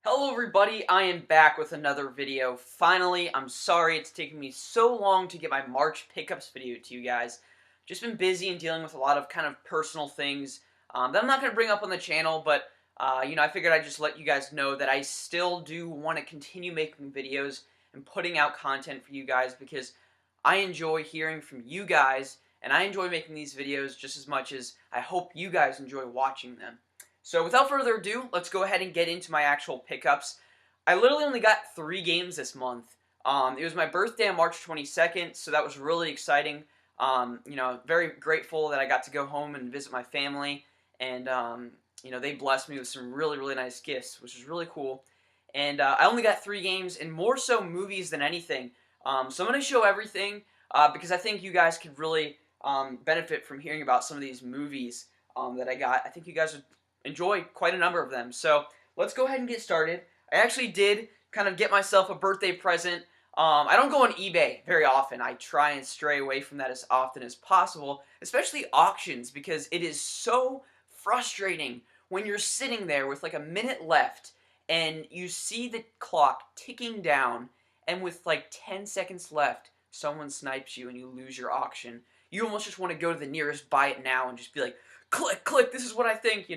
Hello everybody, I am back with another video. Finally, I'm sorry it's taken me so long to get my March pickups video to you guys. Just been busy and dealing with a lot of kind of personal things that I'm not going to bring up on the channel, but I figured I'd just let you guys know that I still do want to continue making videos and putting out content for you guys because I enjoy hearing from you guys and I enjoy making these videos just as much as I hope you guys enjoy watching them. So without further ado, let's go ahead and get into my actual pickups. I literally only got 3 games this month. It was my birthday on March 22nd, so that was really exciting. Very grateful that I got to go home and visit my family, and they blessed me with some really, really nice gifts, which was really cool. And I only got 3 games, and more so movies than anything. So I'm going to show everything, because I think you guys could really benefit from hearing about some of these movies that I got. I think you guys would enjoy quite a number of them. So let's go ahead and get started. I actually did kind of get myself a birthday present. I don't go on eBay very often. I try and stray away from that as often as possible, especially auctions, because it is so frustrating when you're sitting there with like a minute left and you see the clock ticking down, and with like 10 seconds left, someone snipes you and you lose your auction. You almost just want to go to the nearest buy it now and just be like, click, click, this is what I think,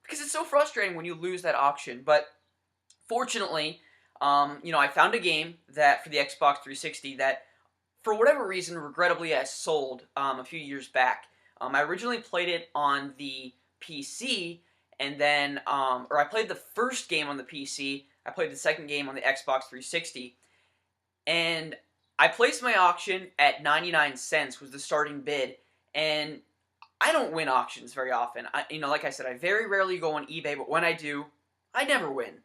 because it's so frustrating when you lose that auction. But fortunately, I found a game that for the Xbox 360 that, for whatever reason, regrettably, I sold a few years back. I originally played it on the PC, and then, or I played the first game on the PC. I played the second game on the Xbox 360, and I placed my auction at 99 cents was the starting bid, and I don't win auctions very often. Like I said, I very rarely go on eBay, but when I do, I never win.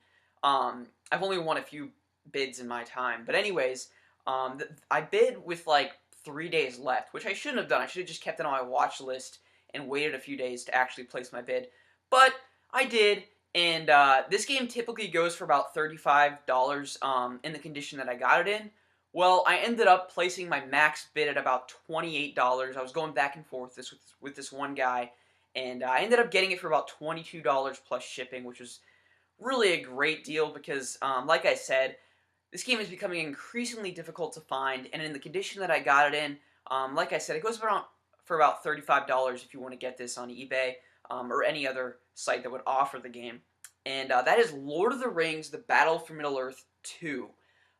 I've only won a few bids in my time. But anyways, I bid with like 3 days left, which I shouldn't have done. I should have just kept it on my watch list and waited a few days to actually place my bid. But I did, and this game typically goes for about $35 in the condition that I got it in. Well, I ended up placing my max bid at about $28. I was going back and forth with this one guy, and I ended up getting it for about $22 plus shipping, which was really a great deal because, like I said, this game is becoming increasingly difficult to find, and in the condition that I got it in, like I said, it goes for about $35 if you want to get this on eBay or any other site that would offer the game. And that is Lord of the Rings: The Battle for Middle-earth 2.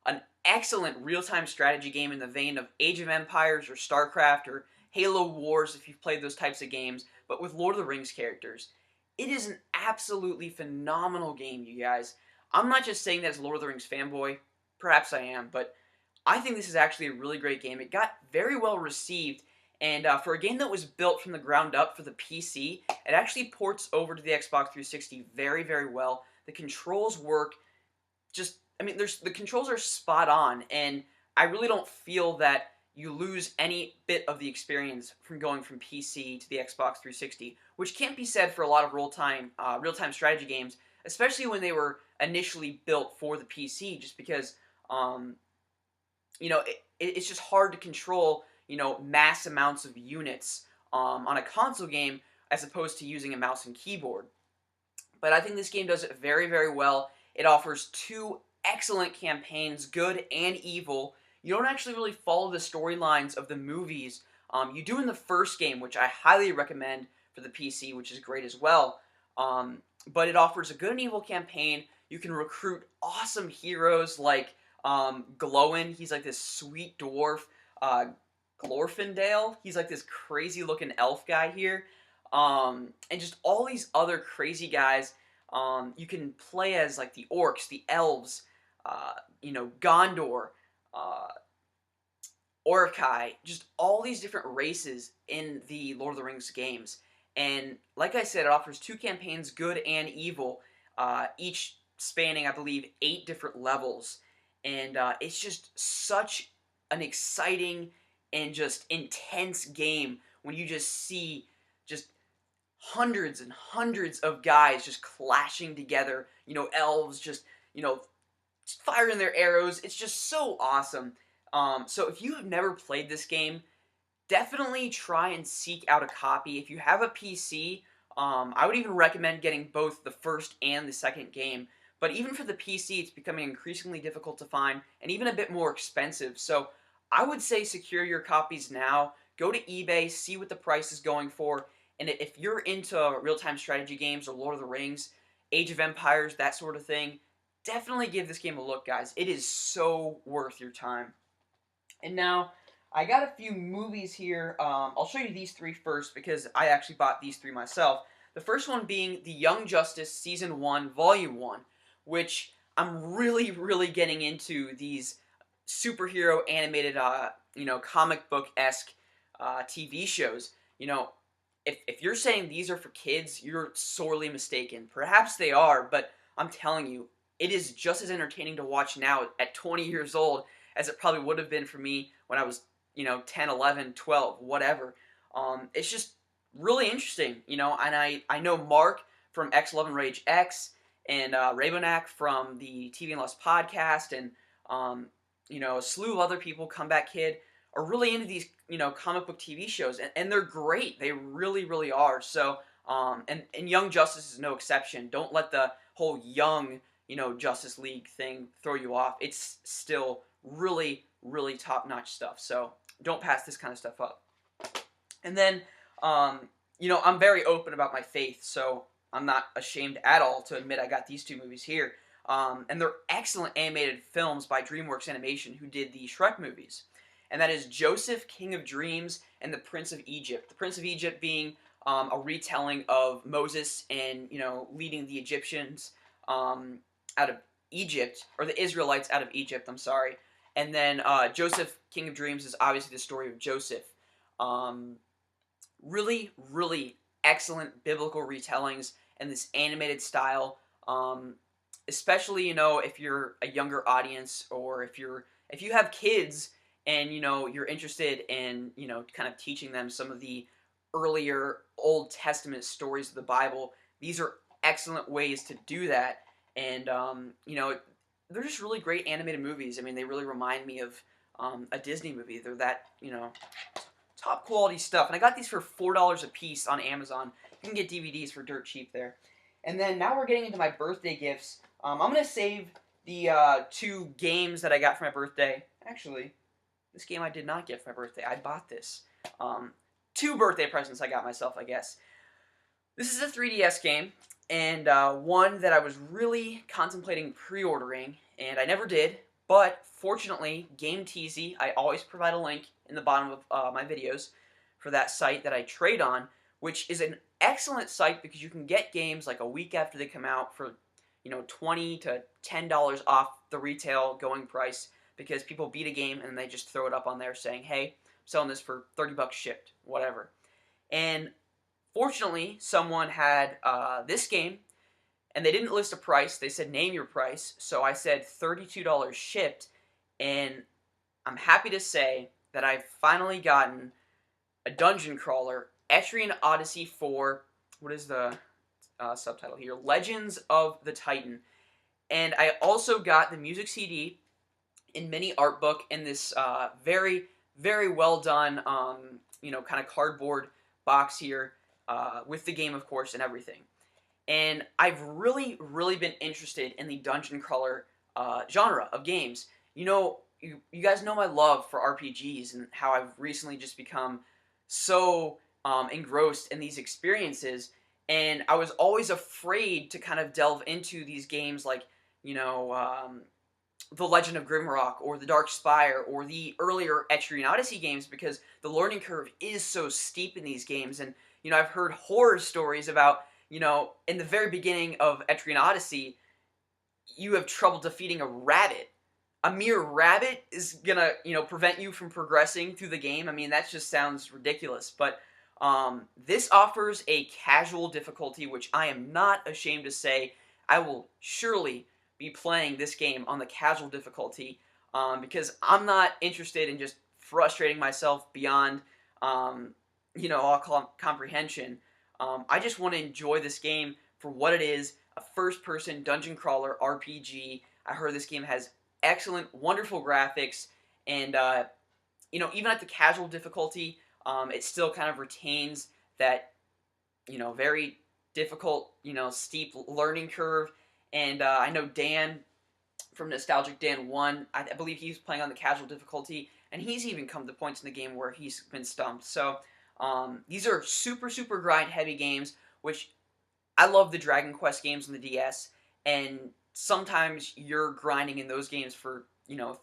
An excellent real-time strategy game in the vein of Age of Empires or StarCraft or Halo Wars if you've played those types of games, but with Lord of the Rings characters. It is an absolutely phenomenal game, you guys. I'm not just saying that as a Lord of the Rings fanboy. Perhaps I am, but I think this is actually a really great game. It got very well received, and for a game that was built from the ground up for the PC, it actually ports over to the Xbox 360 very, very well. The controls work just, the controls are spot on, and I really don't feel that you lose any bit of the experience from going from PC to the Xbox 360, which can't be said for a lot of real-time strategy games, especially when they were initially built for the PC, just because, it's just hard to control, mass amounts of units on a console game as opposed to using a mouse and keyboard. But I think this game does it very, very well. It offers 2 excellent campaigns, good and evil. You don't actually really follow the storylines of the movies. You do in the first game, which I highly recommend for the PC, which is great as well. But it offers a good and evil campaign. You can recruit awesome heroes like Glowin. He's like this sweet dwarf. Glorfindale. He's like this crazy looking elf guy here. And just all these other crazy guys. You can play as like the orcs, the elves, Gondor, Orcai, just all these different races in the Lord of the Rings games. And like I said, it offers 2 campaigns, good and evil, each spanning, I believe, 8 different levels. And it's just such an exciting and just intense game when you just see just hundreds and hundreds of guys just clashing together, elves just, firing their arrows. It's just so awesome. So if you have never played this game, definitely try and seek out a copy. If you have a PC, I would even recommend getting both the first and the second game. But even for the PC, it's becoming increasingly difficult to find and even a bit more expensive. So I would say secure your copies now. Go to eBay, see what the price is going for. And if you're into real-time strategy games or Lord of the Rings, Age of Empires, that sort of thing, definitely give this game a look, guys. It is so worth your time. And now, I got a few movies here. I'll show you these three first because I actually bought these three myself. The first one being The Young Justice Season 1, Volume 1, which I'm really, really getting into these superhero animated, comic book-esque TV shows. If you're saying these are for kids, you're sorely mistaken. Perhaps they are, but I'm telling you, it is just as entertaining to watch now at 20 years old as it probably would have been for me when I was, 10, 11, 12, whatever. It's just really interesting, and I know Mark from X Love and Rage X and Rabonak from the TV and Lust podcast and, a slew of other people, Comeback Kid, are really into these, comic book TV shows, and they're great. They really, really are. So, and Young Justice is no exception. Don't let the whole young, Justice League thing throw you off. It's still really, really top-notch stuff. So don't pass this kind of stuff up. And then, I'm very open about my faith, so I'm not ashamed at all to admit I got these two movies here. And they're excellent animated films by DreamWorks Animation, who did the Shrek movies. And that is Joseph, King of Dreams, and the Prince of Egypt. The Prince of Egypt being a retelling of Moses and, leading the Egyptians out of Egypt, or the Israelites out of Egypt, I'm sorry. And then Joseph, King of Dreams is obviously the story of Joseph. Really, really excellent biblical retellings in this animated style. Especially, if you're a younger audience, or if you have kids and, you're interested in, kind of teaching them some of the earlier Old Testament stories of the Bible. These are excellent ways to do that. And, they're just really great animated movies. I mean, they really remind me of a Disney movie. They're that, top quality stuff. And I got these for $4 a piece on Amazon. You can get DVDs for dirt cheap there. And then now we're getting into my birthday gifts. I'm going to save the two games that I got for my birthday. Actually, this game I did not get for my birthday. I bought this. Two birthday presents I got myself, I guess. This is a 3DS game, and one that I was really contemplating pre-ordering, and I never did. But fortunately, GameTeasy, I always provide a link in the bottom of my videos for that site that I trade on, which is an excellent site because you can get games like a week after they come out for, $20 to $10 off the retail going price, because people beat a game and they just throw it up on there saying, hey, I'm selling this for 30 bucks shipped, whatever. And fortunately, someone had this game, and they didn't list a price. They said, name your price. So I said $32 shipped, and I'm happy to say that I've finally gotten a dungeon crawler, Etrian Odyssey 4, what is the subtitle here? Legends of the Titan. And I also got the music CD in mini art book in this very, very well done, kind of cardboard box here, with the game, of course, and everything. And I've really, really been interested in the dungeon crawler genre of games. You guys know my love for RPGs and how I've recently just become so engrossed in these experiences. And I was always afraid to kind of delve into these games like, The Legend of Grimrock or The Dark Spire or the earlier Etrian Odyssey games, because the learning curve is so steep in these games. And, I've heard horror stories about, in the very beginning of Etrian Odyssey, you have trouble defeating a rabbit. A mere rabbit is gonna, prevent you from progressing through the game. I mean, that just sounds ridiculous. But this offers a casual difficulty, which I am not ashamed to say I will surely be playing this game on the casual difficulty, because I'm not interested in just frustrating myself beyond, I'll call comprehension. I just want to enjoy this game for what it is, a first-person dungeon crawler RPG. I heard this game has excellent, wonderful graphics, and, even at the casual difficulty, it still kind of retains that, very difficult, steep learning curve, And I know Dan from Nostalgic Dan 1, I believe he's playing on the casual difficulty, and he's even come to points in the game where he's been stumped. So these are super grind heavy games, which I love the Dragon Quest games on the DS, and sometimes you're grinding in those games for,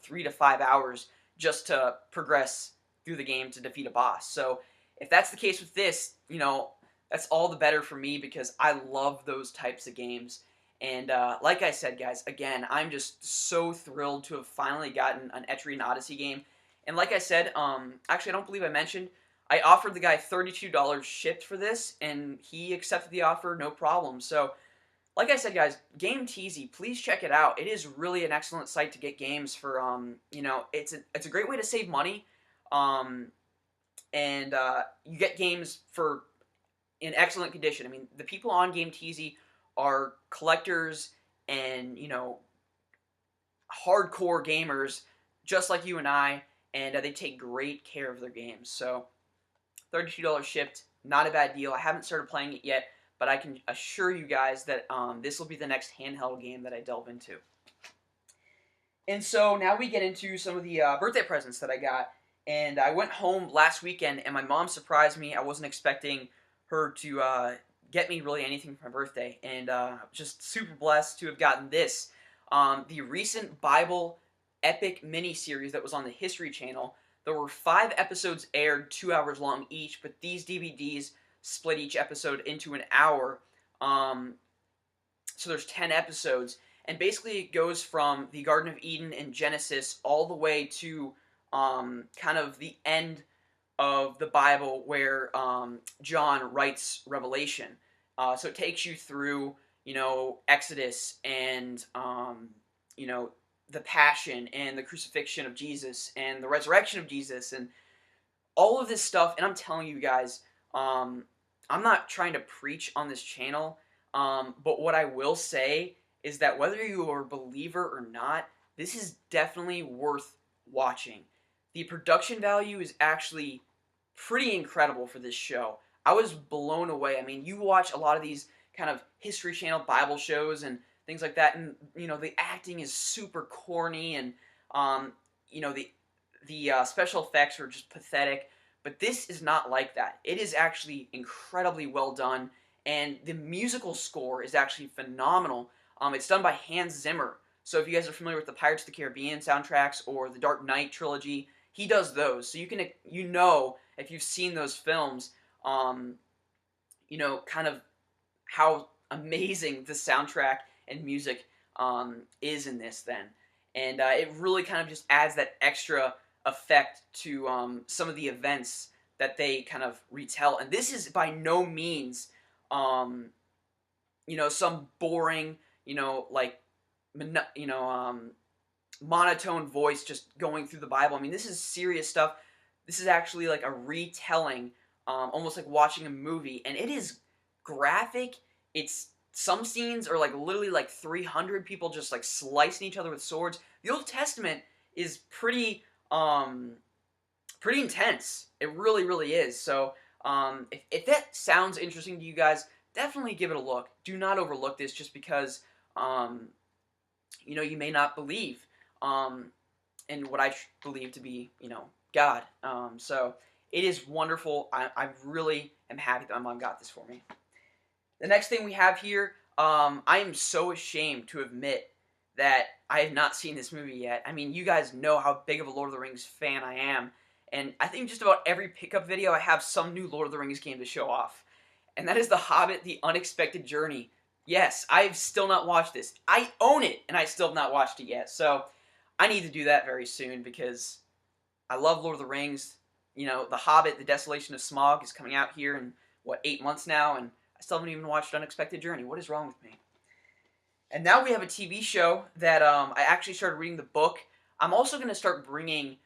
3 to 5 hours just to progress through the game to defeat a boss. So if that's the case with this, that's all the better for me because I love those types of games. And like I said, guys, again, I'm just so thrilled to have finally gotten an Etrian Odyssey game. And like I said, actually, I don't believe I mentioned, I offered the guy $32 shipped for this, and he accepted the offer, no problem. So, like I said, guys, Game Teasy, please check it out. It is really an excellent site to get games for. It's a great way to save money, and you get games for in excellent condition. I mean, the people on Game Teasy are collectors and hardcore gamers just like you and I, and they take great care of their games. So $32 shipped, not a bad deal. I haven't started playing it yet, but I can assure you guys that this will be the next handheld game that I delve into. And so now we get into some of the birthday presents that I got. And I went home last weekend, and my mom surprised me. I wasn't expecting her to get me really anything for my birthday. And just super blessed to have gotten this. The recent Bible epic mini-series that was on the History Channel. There were 5 episodes aired, 2 hours long each, but these DVDs split each episode into an hour. So there's 10 episodes. And basically it goes from the Garden of Eden in Genesis all the way to kind of the end of the Bible where John writes Revelation. So it takes you through, Exodus and, the Passion and the crucifixion of Jesus and the resurrection of Jesus and all of this stuff. And I'm telling you guys, I'm not trying to preach on this channel, but what I will say is that whether you are a believer or not, this is definitely worth watching. The production value is actually pretty incredible for this show. I was blown away. I mean, you watch a lot of these kind of History Channel Bible shows and things like that, and the acting is super corny, and the special effects are just pathetic. But this is not like that. It is actually incredibly well done, and the musical score is actually phenomenal. It's done by Hans Zimmer. So if you guys are familiar with the Pirates of the Caribbean soundtracks or the Dark Knight trilogy, he does those. So you can, if you've seen those films, kind of how amazing the soundtrack and music is in this then. And it really kind of just adds that extra effect to some of the events that they kind of retell. And this is by no means, some boring, monotone voice just going through the Bible. I mean, this is serious stuff. This is actually like a retelling, almost like watching a movie, and it is graphic. Some scenes are like literally like 300 people just like slicing each other with swords. The Old Testament is pretty intense. It really, really is. So if that sounds interesting to you guys, definitely give it a look. Do not overlook this just because you may not believe in what I believe to be, God. So it is wonderful. I really am happy that my mom got this for me. The next thing we have here, I am so ashamed to admit that I have not seen this movie yet. I mean, you guys know how big of a Lord of the Rings fan I am, and I think just about every pickup video I have some new Lord of the Rings game to show off. And that is The Hobbit, The Unexpected Journey. Yes, I've still not watched this. I own it, and I still have not watched it yet. So I need to do that very soon because I love Lord of the Rings. The Hobbit, The Desolation of Smaug is coming out here in, 8 months now, and I still haven't even watched Unexpected Journey. What is wrong with me? And now we have a TV show that I actually started reading the book. I'm also going to start bringing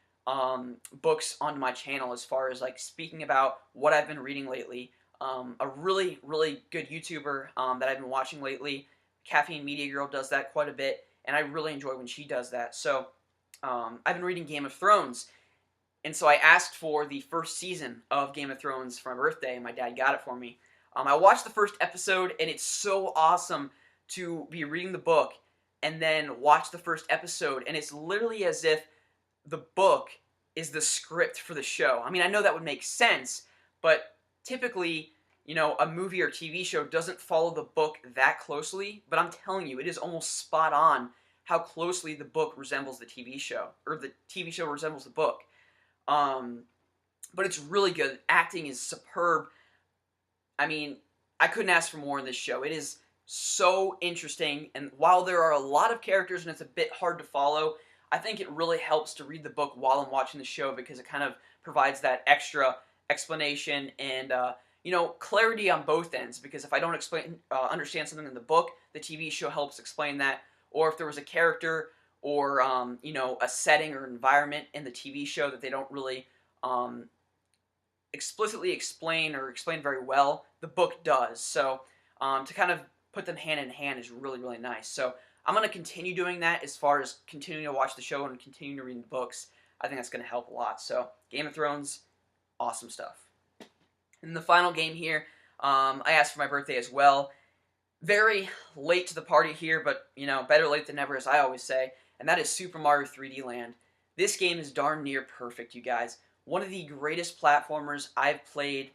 books onto my channel as far as like speaking about what I've been reading lately. A really, really good YouTuber that I've been watching lately, Caffeine Media Girl, does that quite a bit, and I really enjoy when she does that. So I've been reading Game of Thrones, and so I asked for the first season of Game of Thrones for my birthday, and my dad got it for me. I watched the first episode, and it's so awesome to be reading the book and then watch the first episode, and it's literally as if the book is the script for the show. I mean, I know that would make sense, but typically, a movie or TV show doesn't follow the book that closely, but I'm telling you, it is almost spot on how closely the book resembles the TV show, or the TV show resembles the book. But it's really good. Acting is superb. I mean, I couldn't ask for more in this show. It is so interesting, and while there are a lot of characters and it's a bit hard to follow, I think it really helps to read the book while I'm watching the show because it kind of provides that extra explanation and clarity on both ends. Because if I don't understand something in the book, the TV show helps explain that. Or if there was a character or a setting or environment in the TV show that they don't really explicitly explain or explain very well, the book does. So to kind of put them hand in hand is really, really nice. So I'm going to continue doing that as far as continuing to watch the show and continuing to read the books. I think that's going to help a lot. So Game of Thrones, awesome stuff. And the final game here, I asked for my birthday as well. Very late to the party here, but better late than never, as I always say. And that is Super Mario 3D Land. This game is darn near perfect, you guys. One of the greatest platformers I've played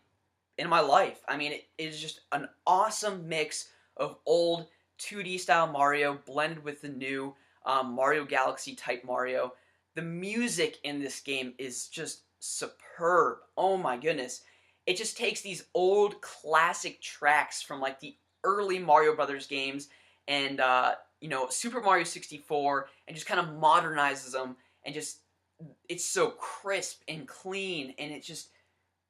in my life. I mean, it is just an awesome mix of old 2D style Mario blended with the new Mario Galaxy type Mario. The music in this game is just superb. Oh my goodness. It just takes these old classic tracks from like the early Mario Brothers games and Super Mario 64 and just kind of modernizes them, and just it's so crisp and clean, and it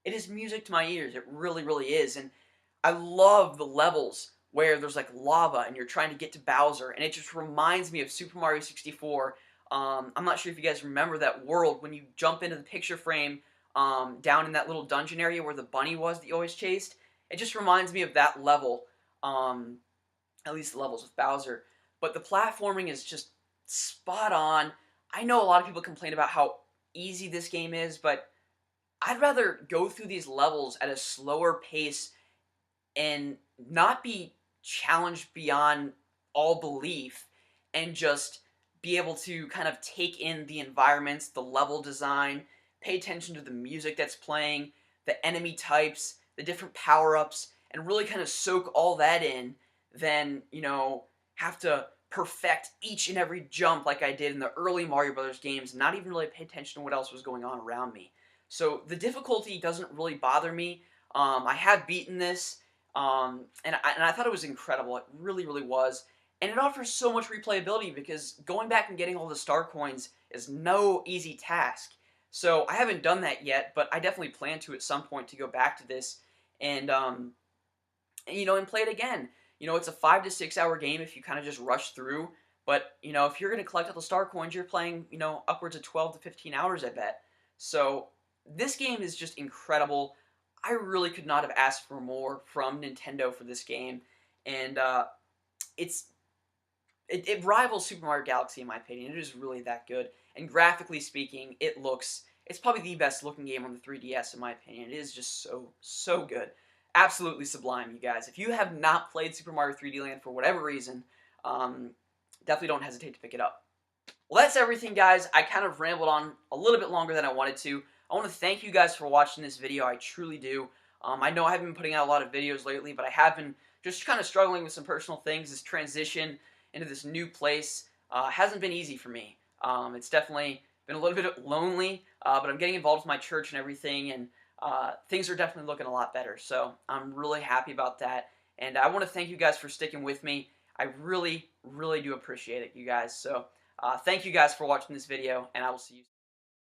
is music to my ears. It really, really is. And I love the levels where there's like lava and you're trying to get to Bowser, and it just reminds me of Super Mario 64. I'm not sure if you guys remember that world when you jump into the picture frame down in that little dungeon area where the bunny was that you always chased. It just reminds me of that level, at least the levels with Bowser. But the platforming is just spot on. I know a lot of people complain about how easy this game is, but I'd rather go through these levels at a slower pace and not be challenged beyond all belief, and just be able to kind of take in the environments, the level design, pay attention to the music that's playing, the enemy types, the different power-ups, and really kind of soak all that in, than, have to perfect each and every jump like I did in the early Mario Brothers games, and not even really pay attention to what else was going on around me. So the difficulty doesn't really bother me. I have beaten this, and I thought it was incredible. It really, really was. And it offers so much replayability because going back and getting all the star coins is no easy task. So I haven't done that yet, but I definitely plan to at some point to go back to this and play it again. It's a 5 to 6 hour game if you kind of just rush through. But, if you're going to collect all the star coins, you're playing, upwards of 12 to 15 hours, I bet. So this game is just incredible. I really could not have asked for more from Nintendo for this game. And it rivals Super Mario Galaxy in my opinion. It is really that good. And graphically speaking, it's probably the best looking game on the 3DS in my opinion. It is just so, so good. Absolutely sublime, you guys. If you have not played Super Mario 3D Land for whatever reason, definitely don't hesitate to pick it up. Well, that's everything, guys. I kind of rambled on a little bit longer than I wanted to. I want to thank you guys for watching this video. I truly do. I know I haven't been putting out a lot of videos lately, but I have been just kind of struggling with some personal things. This transition into this new place hasn't been easy for me. It's definitely been a little bit lonely, but I'm getting involved with my church and everything, and things are definitely looking a lot better. So I'm really happy about that, and I want to thank you guys for sticking with me. I really, really do appreciate it, you guys. So thank you guys for watching this video, and I will see you soon.